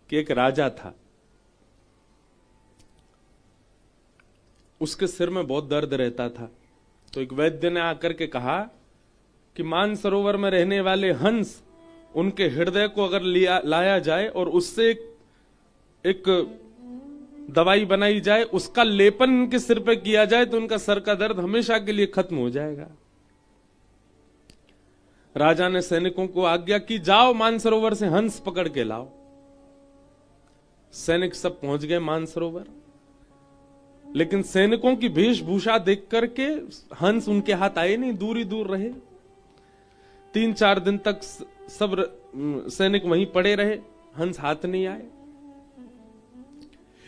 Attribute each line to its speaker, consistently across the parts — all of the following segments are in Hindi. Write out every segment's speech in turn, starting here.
Speaker 1: कि एक राजा था, उसके सिर में बहुत दर्द रहता था। तो एक वैद्य ने आकर के कहा कि मानसरोवर में रहने वाले हंस, उनके हृदय को अगर लाया जाए और उससे एक दवाई बनाई जाए, उसका लेपन उनके सिर पे किया जाए तो उनका सर का दर्द हमेशा के लिए खत्म हो जाएगा। राजा ने सैनिकों को आज्ञा की, जाओ मानसरोवर से हंस पकड़ के लाओ। सैनिक सब पहुंच गए मानसरोवर, लेकिन सैनिकों की वेशभूषा देख करके हंस उनके हाथ आए नहीं, दूर ही दूर रहे। 3-4 दिन तक सब सैनिक वहीं पड़े रहे, हंस हाथ नहीं आए।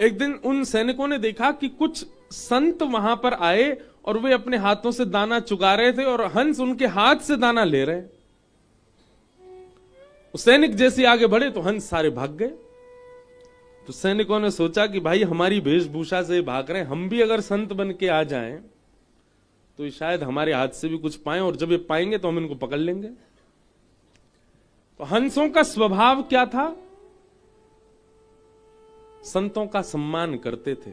Speaker 1: एक दिन उन सैनिकों ने देखा कि कुछ संत वहां पर आए और वे अपने हाथों से दाना चुगा रहे थे और हंस उनके हाथ से दाना ले रहे। सैनिक जैसे आगे बढ़े तो हंस सारे भाग गए। तो सैनिकों ने सोचा कि भाई हमारी वेशभूषा से भाग रहे हैं, हम भी अगर संत बन के आ जाएं तो शायद हमारे हाथ से भी कुछ पाएं, और जब ये पाएंगे तो हम इनको पकड़ लेंगे। तो हंसों का स्वभाव क्या था? संतों का सम्मान करते थे।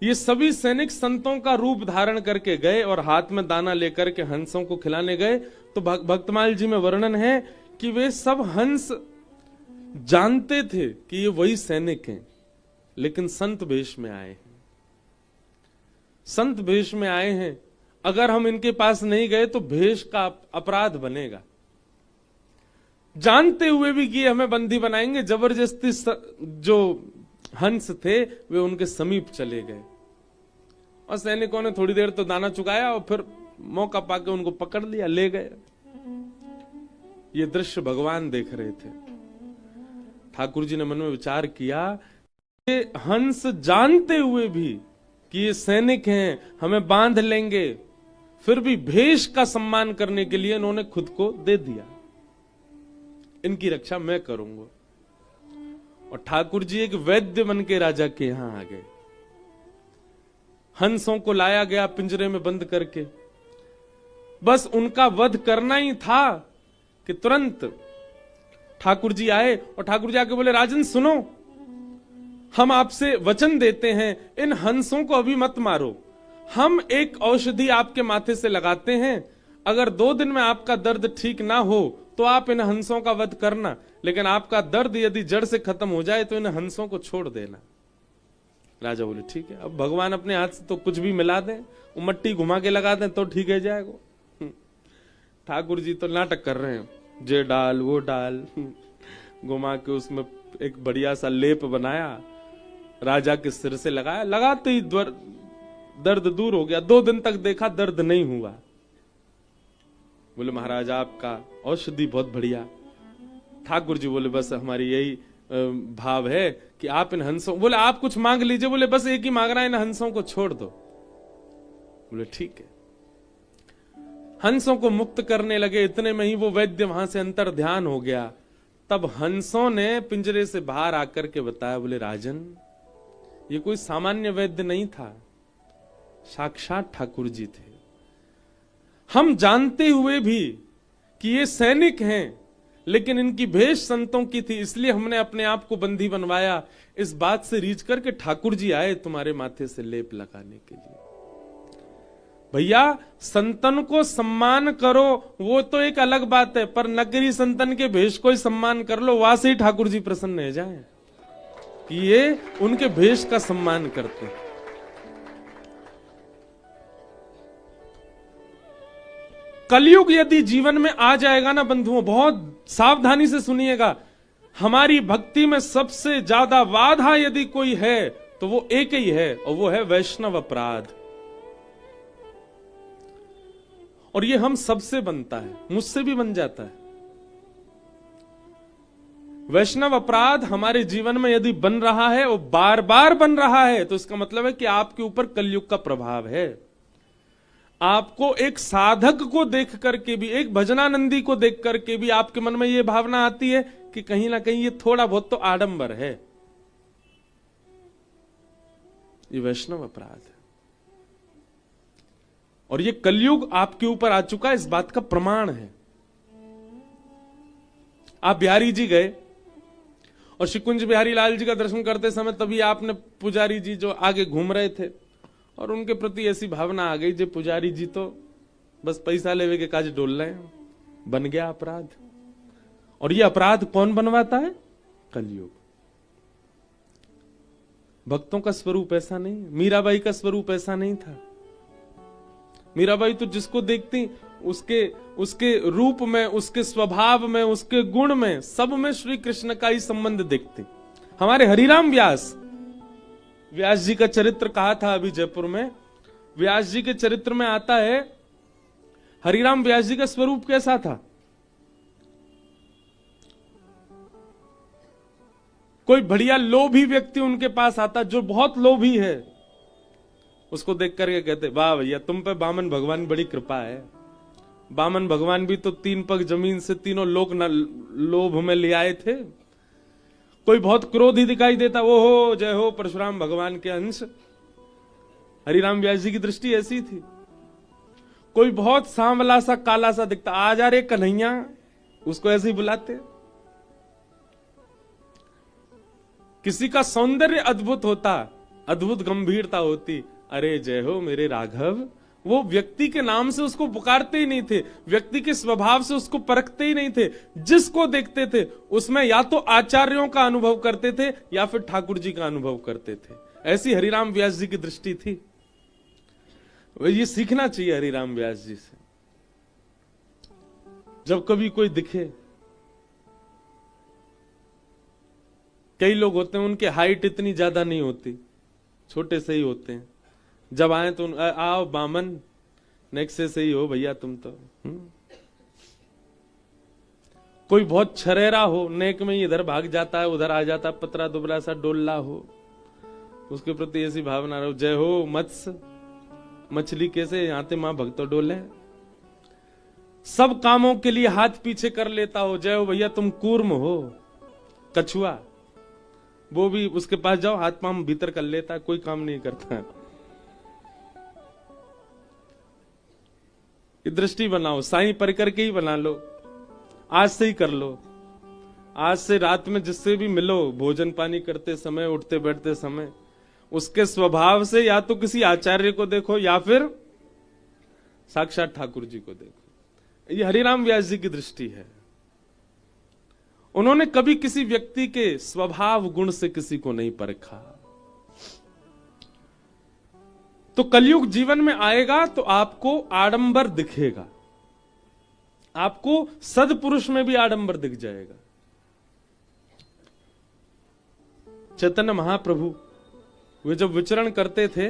Speaker 1: ये सभी सैनिक संतों का रूप धारण करके गए और हाथ में दाना लेकर के हंसों को खिलाने गए। तो भक्तमाल जी में वर्णन है कि वे सब हंस जानते थे कि ये वही सैनिक हैं, लेकिन संत वेश में आए हैं। संत वेश में आए हैं, अगर हम इनके पास नहीं गए तो भेष का अपराध बनेगा। जानते हुए भी कि हमें बंदी बनाएंगे, जबरदस्ती जो हंस थे वे उनके समीप चले गए और सैनिकों ने थोड़ी देर तो दाना चुकाया और फिर मौका पाके उनको पकड़ लिया, ले गए। ये दृश्य भगवान देख रहे थे। ठाकुर जी ने मन में विचार किया, ये हंस जानते हुए भी कि ये सैनिक हैं, हमें बांध लेंगे, फिर भी भेष का सम्मान करने के लिए इन्होंने खुद को दे दिया। इनकी रक्षा मैं करूंगा। और ठाकुर जी एक वैद्य बन के राजा के यहां आ गए। हंसों को लाया गया पिंजरे में बंद करके, बस उनका वध करना ही था कि तुरंत ठाकुर जी आए और ठाकुर जी आके बोले, राजन सुनो, हम आपसे वचन देते हैं, इन हंसों को अभी मत मारो। हम एक औषधि आपके माथे से लगाते हैं, अगर 2 दिन में आपका दर्द ठीक ना हो तो आप इन हंसों का वध करना, लेकिन आपका दर्द यदि जड़ से खत्म हो जाए तो इन हंसों को छोड़ देना। राजा बोले ठीक है। अब भगवान अपने हाथ से तो कुछ भी मिला दें, वो मट्टी घुमा के लगा दें तो ठीक है जाएगा। ठाकुर जी तो नाटक कर रहे हैं, जे डाल वो डाल, घुमा के उसमें एक बढ़िया सा लेप बनाया, राजा के सिर से लगाया, लगाते ही दर्द दूर हो गया। 2 दिन तक देखा दर्द नहीं हुआ। बोले महाराज आपका औषधि बहुत बढ़िया। ठाकुर जी बोले बस हमारी यही भाव है कि आप इन हंसों, बोले आप कुछ मांग लीजिए, बोले बस एक ही मांग रहा है, इन हंसों को छोड़ दो। बोले ठीक है। हंसों को मुक्त करने लगे, इतने में ही वो वैद्य वहां से अंतर ध्यान हो गया। तब हंसों ने पिंजरे से बाहर आकर के बताया, बोले राजन ये कोई सामान्य वैद्य नहीं था, साक्षात ठाकुर जी थे। हम जानते हुए भी कि ये सैनिक हैं, लेकिन इनकी भेष संतों की थी, इसलिए हमने अपने आप को बंदी बनवाया। इस बात से रीझ करके ठाकुर जी आए तुम्हारे माथे से लेप लगाने के लिए। भैया संतन को सम्मान करो वो तो एक अलग बात है, पर नगरी संतन के भेष को ही सम्मान कर लो, वहां से ही ठाकुर जी प्रसन्न हो जाए कि ये उनके भेष का सम्मान करते हैं। कलयुग यदि जीवन में आ जाएगा ना बंधुओं, बहुत सावधानी से सुनिएगा, हमारी भक्ति में सबसे ज्यादा बाधा यदि कोई है तो वो एक ही है, और वो है वैष्णव अपराध। और ये हम सबसे बनता है, मुझसे भी बन जाता है। वैष्णव अपराध हमारे जीवन में यदि बन रहा है और बार बार बन रहा है तो इसका मतलब है कि आपके ऊपर कलयुग का प्रभाव है। आपको एक साधक को देख करके भी, एक भजनानंदी को देख करके भी आपके मन में यह भावना आती है कि कहीं ना कहीं ये थोड़ा बहुत तो आडंबर है। ये वैष्णव अपराध है और ये कलयुग आपके ऊपर आ चुका है, इस बात का प्रमाण है। आप बिहारी जी गए और श्री कुंज बिहारी लाल जी का दर्शन करते समय तभी आपने पुजारी जी जो आगे घूम रहे थे और उनके प्रति ऐसी भावना आ गई, जो पुजारी जी तो बस पैसा लेवे के काज डोल रहे हैं, बन गया अपराध। और ये अपराध कौन बनवाता है? कलयुग। भक्तों का स्वरूप ऐसा नहीं, मीराबाई का स्वरूप ऐसा नहीं था। मीराबाई तो जिसको देखती उसके रूप में, उसके स्वभाव में, उसके गुण में, सब में श्री कृष्ण का ही संबंध देखती। हमारे हरिराम व्यास जी का चरित्र कहा था अभी जयपुर में। व्यास जी के चरित्र में आता है हरिराम व्यास जी का स्वरूप कैसा था। कोई बढ़िया लोभी व्यक्ति उनके पास आता, जो बहुत लोभी है, उसको देख करके कहते, वाह भैया तुम पे बामन भगवान बड़ी कृपा है। बामन भगवान भी तो 3 पग जमीन से तीनों लोक लोभ में ले आए थे। कोई बहुत क्रोधी दिखाई देता, वो हो जय हो परशुराम भगवान के अंश। हरिराम व्यास जी की दृष्टि ऐसी थी। कोई बहुत सांवला सा काला सा दिखता, आ जा रे कन्हैया, उसको ऐसे ही बुलाते। किसी का सौंदर्य अद्भुत होता, अद्भुत गंभीरता होती, अरे जय हो मेरे राघव, वो व्यक्ति के नाम से उसको पुकारते ही नहीं थे, व्यक्ति के स्वभाव से उसको परखते ही नहीं थे। जिसको देखते थे उसमें या तो आचार्यों का अनुभव करते थे या फिर ठाकुर जी का अनुभव करते थे। ऐसी हरिराम व्यास जी की दृष्टि थी। ये सीखना चाहिए हरिराम व्यास जी से। जब कभी कोई दिखे, कई लोग होते हैं उनके हाइट इतनी ज्यादा नहीं होती, छोटे से ही होते हैं। जब आए तो आओ बामन, नेक्स्ट से ही हो भैया तुम तो। कोई बहुत छरेरा हो, नेक में ही इधर भाग जाता है उधर आ जाता, पतरा दुबला सा डोल्ला हो, उसके प्रति ऐसी भावना रहो, जय हो मत्स्य, मछली कैसे यहाँ ते मां भक्तो डोले। सब कामों के लिए हाथ पीछे कर लेता हो, जय हो भैया तुम कूर्म हो, कछुआ, वो भी उसके पास जाओ हाथ पांव भीतर कर लेता है, कोई काम नहीं करता। दृष्टि बनाओ, साईं परिकर के ही बना लो, आज से ही कर लो। आज से रात में जिससे भी मिलो, भोजन पानी करते समय, उठते बैठते समय, उसके स्वभाव से या तो किसी आचार्य को देखो या फिर साक्षात ठाकुर जी को देखो। ये हरिराम व्यास जी की दृष्टि है। उन्होंने कभी किसी व्यक्ति के स्वभाव गुण से किसी को नहीं परखा। तो कलयुग जीवन में आएगा तो आपको आडंबर दिखेगा, आपको सदपुरुष में भी आडंबर दिख जाएगा। चैतन्य महाप्रभु वे जब विचरण करते थे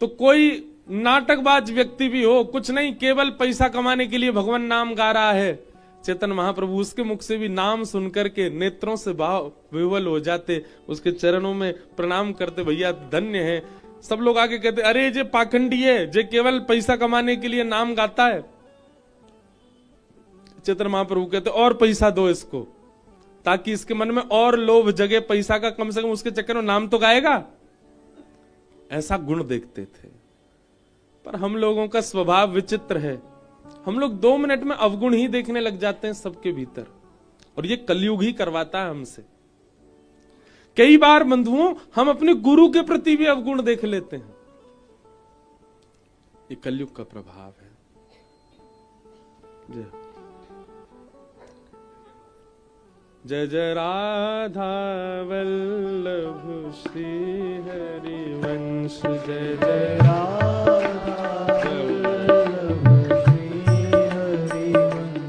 Speaker 1: तो कोई नाटकबाज व्यक्ति भी हो, कुछ नहीं, केवल पैसा कमाने के लिए भगवान नाम गा रहा है, चैतन्य महाप्रभु उसके मुख से भी नाम सुनकर के नेत्रों से भाव विह्वल हो जाते, उसके चरणों में प्रणाम करते, भैया धन्य है। सब लोग आगे कहते, अरे जे पाखंडी है, जे केवल पैसा कमाने के लिए नाम गाता है। चैतन्य महाप्रभु कहते, और पैसा दो इसको, ताकि इसके मन में और लोभ जगे पैसा का, कम से कम उसके चक्कर में नाम तो गाएगा। ऐसा गुण देखते थे। पर हम लोगों का स्वभाव विचित्र है, हम लोग 2 मिनट में अवगुण ही देखने लग जाते हैं सबके भीतर, और ये कलयुग ही करवाता है हमसे। कई बार बंधुओं हम अपने गुरु के प्रति भी अवगुण देख लेते हैं, ये कलयुग का प्रभाव है। जय जय राधा वल्लभ श्री हरिवंश, जय जय राधा वल्लभ श्री हरिवंश,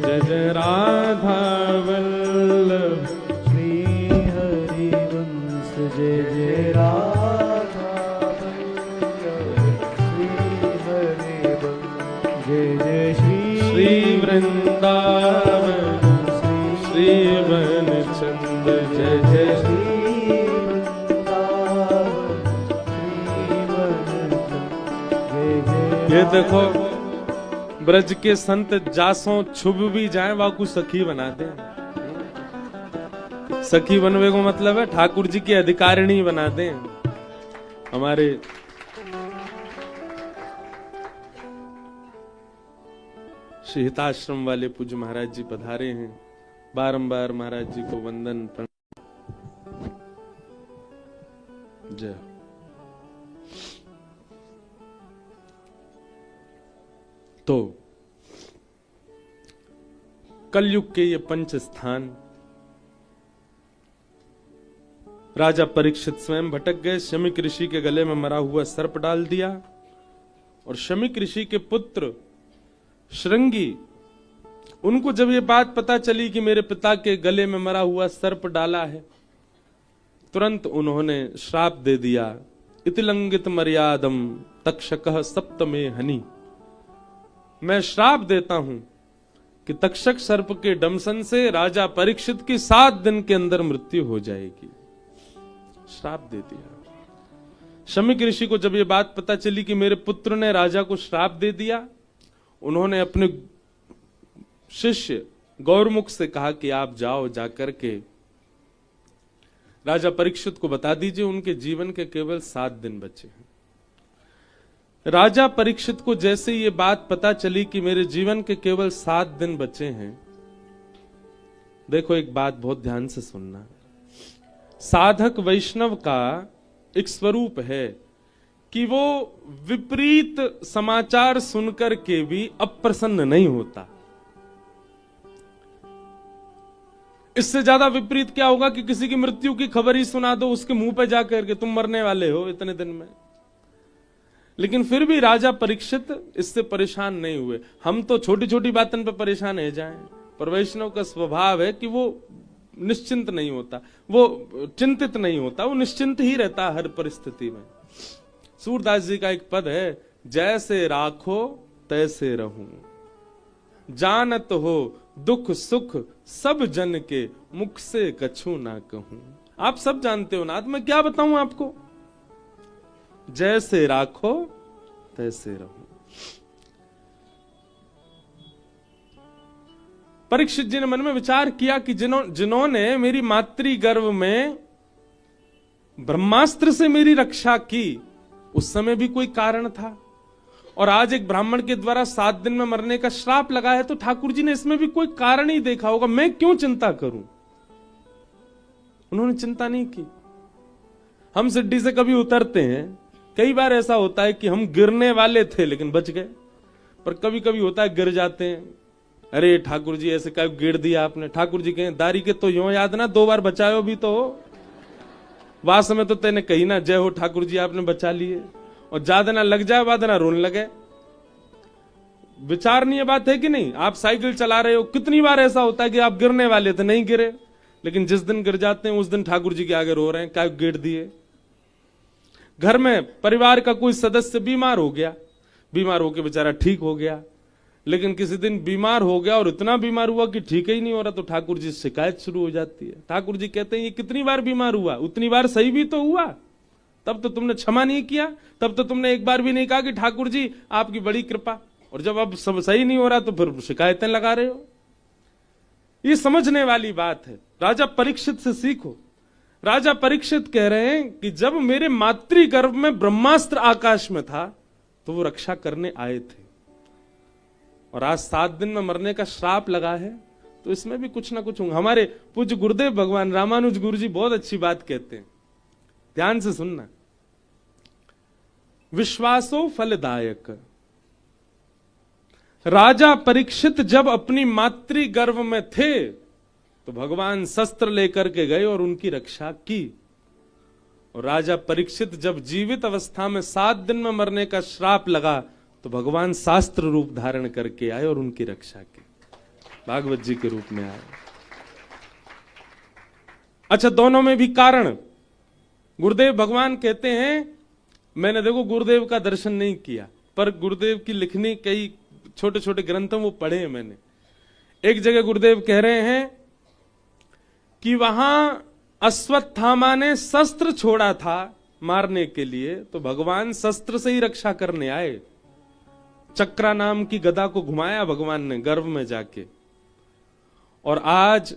Speaker 1: जय जय राधा वल्लभ श्री हरिवंश, जय जय राधा वल्लभ श्री हरिवंश, जय जय श्री वृंदावन श्रीवन चंद, जय जय श्री वृंदावन श्रीवन चंद, जय जय। ये देखो ब्रज के संत जासों छुप भी जाए वाकू सखी बना दे। सखी बनवे को मतलब है ठाकुर जी की अधिकारिणी बना दे। हमारे श्री हिताश्रम वाले पूज्य महाराज जी पधारे हैं, बारंबार महाराज जी को वंदन प्रणाम। जय। तो कलयुग के ये पंच स्थान, राजा परीक्षित स्वयं भटक गए, शमीक ऋषि के गले में मरा हुआ सर्प डाल दिया, और शमीक ऋषि के पुत्र श्रृंगी, उनको जब ये बात पता चली कि मेरे पिता के गले में मरा हुआ सर्प डाला है, तुरंत उन्होंने श्राप दे दिया, इतिलंगित मर्यादम तक्षकः सप्तमे हनि। मैं श्राप देता हूं कि तक्षक सर्प के डंसन से राजा परीक्षित की 7 दिन के अंदर मृत्यु हो जाएगी। श्राप दे दिया। शमीक ऋषि को जब ये बात पता चली कि मेरे पुत्र ने राजा को श्राप दे दिया, उन्होंने अपने शिष्य गौरमुख से कहा कि आप जाओ, जाकर के राजा परीक्षित को बता दीजिए उनके जीवन के केवल 7 दिन बचे हैं। राजा परीक्षित को जैसे ये बात पता चली कि मेरे जीवन के केवल 7 दिन बचे हैं, देखो एक बात बहुत ध्यान से सुनना, साधक वैष्णव का एक स्वरूप है कि वो विपरीत समाचार सुनकर के भी अप्रसन्न नहीं होता। इससे ज्यादा विपरीत क्या होगा कि किसी की मृत्यु की खबर ही सुना दो उसके मुंह पे जाकर के, तुम मरने वाले हो इतने दिन में। लेकिन फिर भी राजा परीक्षित इससे परेशान नहीं हुए। हम तो छोटी छोटी बातों पे परेशान हो जाएं, पर वैष्णव का स्वभाव है कि वो निश्चिंत नहीं होता, वो चिंतित नहीं होता, वो निश्चिंत ही रहता हर परिस्थिति में। सूरदास जी का एक पद है, जैसे राखो तैसे रहूं, जानत हो दुख सुख सब जन के, मुख से कछु ना कहूं। आप सब जानते हो ना, मैं क्या बताऊं आपको। जैसे राखो तैसे रहो। परीक्षित जी ने मन में विचार किया कि जिन्होंने मेरी मातृ गर्भ में ब्रह्मास्त्र से मेरी रक्षा की, उस समय भी कोई कारण था, और आज एक ब्राह्मण के द्वारा 7 दिन में मरने का श्राप लगा है, तो ठाकुर जी ने इसमें भी कोई कारण ही देखा होगा, मैं क्यों चिंता करूं। उन्होंने चिंता नहीं की। हम सिड्डी से कभी उतरते हैं, कई बार ऐसा होता है कि हम गिरने वाले थे लेकिन बच गए, पर कभी कभी होता है गिर जाते हैं, अरे ठाकुर जी ऐसे क्या गिर दिया आपने। ठाकुर जी कहें दारी के तो यूं याद ना, 2 बार बचायो भी तो हो, वास में तो तेने कही ना जय हो ठाकुर जी आपने बचा लिए, और ज्यादा ना लग जाए बाद ना रोने लगे। विचारणीय बात है कि नहीं। आप साइकिल चला रहे हो, कितनी बार ऐसा होता है कि आप गिरने वाले थे नहीं गिरे, लेकिन जिस दिन गिर जाते हैं उस दिन ठाकुर जी के आगे रो रहे हैं क्या गिर दिए। घर में परिवार का कोई सदस्य बीमार हो गया, बीमार होकर बेचारा ठीक हो गया, लेकिन किसी दिन बीमार हो गया और इतना बीमार हुआ कि ठीक ही नहीं हो रहा, तो ठाकुर जी से शिकायत शुरू हो जाती है। ठाकुर जी कहते हैं ये कितनी बार बीमार हुआ, उतनी बार सही भी तो हुआ, तब तो तुमने क्षमा नहीं किया, तब तो तुमने एक बार भी नहीं कहा कि ठाकुर जी आपकी बड़ी कृपा, और जब अब सब सही नहीं हो रहा तो फिर शिकायतें लगा रहे हो। ये समझने वाली बात है, राजा परीक्षित से सीखो। राजा परीक्षित कह रहे हैं कि जब मेरे मातृ गर्भ में ब्रह्मास्त्र आकाश में था तो वो रक्षा करने आए थे, और आज 7 दिन में मरने का श्राप लगा है, तो इसमें भी कुछ ना कुछ होगा। हमारे पूज्य गुरुदेव भगवान रामानुज गुरु जी बहुत अच्छी बात कहते हैं, ध्यान से सुनना। विश्वासो फलदायक। राजा परीक्षित जब अपनी मातृ गर्भ में थे तो भगवान शस्त्र लेकर के गए और उनकी रक्षा की, और राजा परीक्षित जब जीवित अवस्था में 7 दिन में मरने का श्राप लगा तो भगवान शास्त्र रूप धारण करके आए और उनकी रक्षा की, भागवत जी के रूप में आए। अच्छा, दोनों में भी कारण। गुरुदेव भगवान कहते हैं, मैंने देखो गुरुदेव का दर्शन नहीं किया, पर गुरुदेव की लिखनी कई छोटे छोटे ग्रंथों वो पढ़े हैं मैंने। एक जगह गुरुदेव कह रहे हैं कि वहां अश्वत्थामा ने शस्त्र छोड़ा था मारने के लिए, तो भगवान शस्त्र से ही रक्षा करने आए। चक्रा नाम की गदा को घुमाया भगवान ने गर्भ में जाके, और आज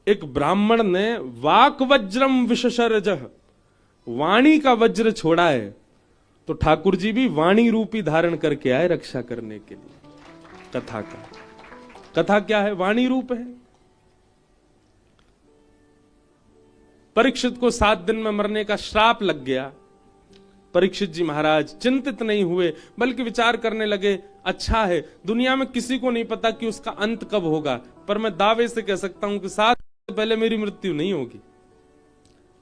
Speaker 1: एक ब्राह्मण ने वाक वज्रम विशशरजह, वाणी का वज्र छोड़ा है, तो ठाकुर जी भी वाणी रूपी धारण करके आए रक्षा करने के लिए। कथा का, कथा क्या है, वाणी रूप है। परीक्षित को 7 दिन में मरने का श्राप लग गया। परीक्षित जी महाराज चिंतित नहीं हुए, बल्कि विचार करने लगे, अच्छा है, दुनिया में किसी को नहीं पता कि उसका अंत कब होगा, पर मैं दावे से कह सकता हूं कि 7 दिन पहले मेरी मृत्यु नहीं होगी।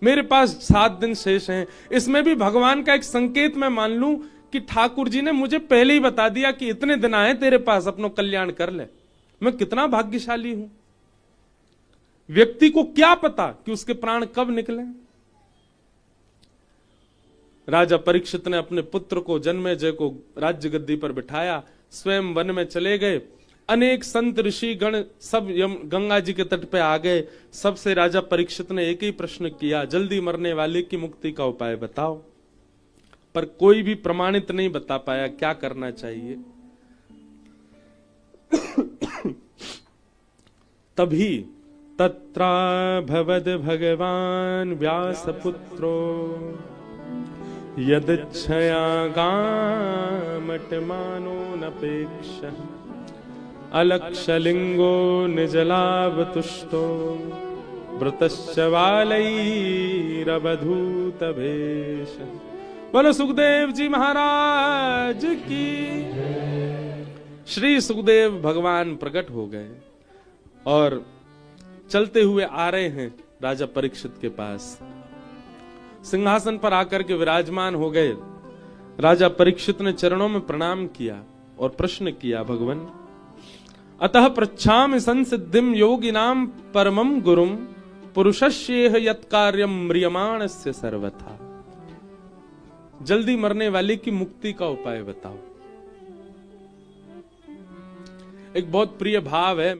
Speaker 1: मेरे पास 7 दिन शेष हैं। इसमें भी भगवान का एक संकेत मैं मान लूं कि ठाकुर जी ने मुझे पहले ही बता दिया कि इतने दिन आए तेरे पास, अपनो कल्याण कर ले। मैं कितना भाग्यशाली हूं। व्यक्ति को क्या पता कि उसके प्राण कब निकले। राजा परीक्षित ने अपने पुत्र को, जन्मेजय को राज्य गद्दी पर बिठाया, स्वयं वन में चले गए। अनेक संत ऋषि गण सब गंगा जी के तट पे आ गए। सबसे राजा परीक्षित ने एक ही प्रश्न किया, जल्दी मरने वाले की मुक्ति का उपाय बताओ। पर कोई भी प्रमाणित नहीं बता पाया क्या करना चाहिए। तभी तत्रा भवद भगवान व्यासपुत्रो यदच्छया गामटमानो नपेक्ष अलक्षलिंगो निजलावतुष्टो वृतश्च वालैरवधूत भेष। बोलो सुखदेव जी महाराज की। श्री सुखदेव भगवान प्रकट हो गए और चलते हुए आ रहे हैं राजा परीक्षित के पास। सिंहासन पर आकर के विराजमान हो गए। राजा परीक्षित ने चरणों में प्रणाम किया और प्रश्न किया, भगवान अतः पृच्छामि संसिद्धिम योगिनाम परमम गुरुम पुरुषस्येह यत्कार्यम म्रियमाणस्य सर्वथा। जल्दी मरने वाले की मुक्ति का उपाय बताओ। एक बहुत प्रिय भाव है।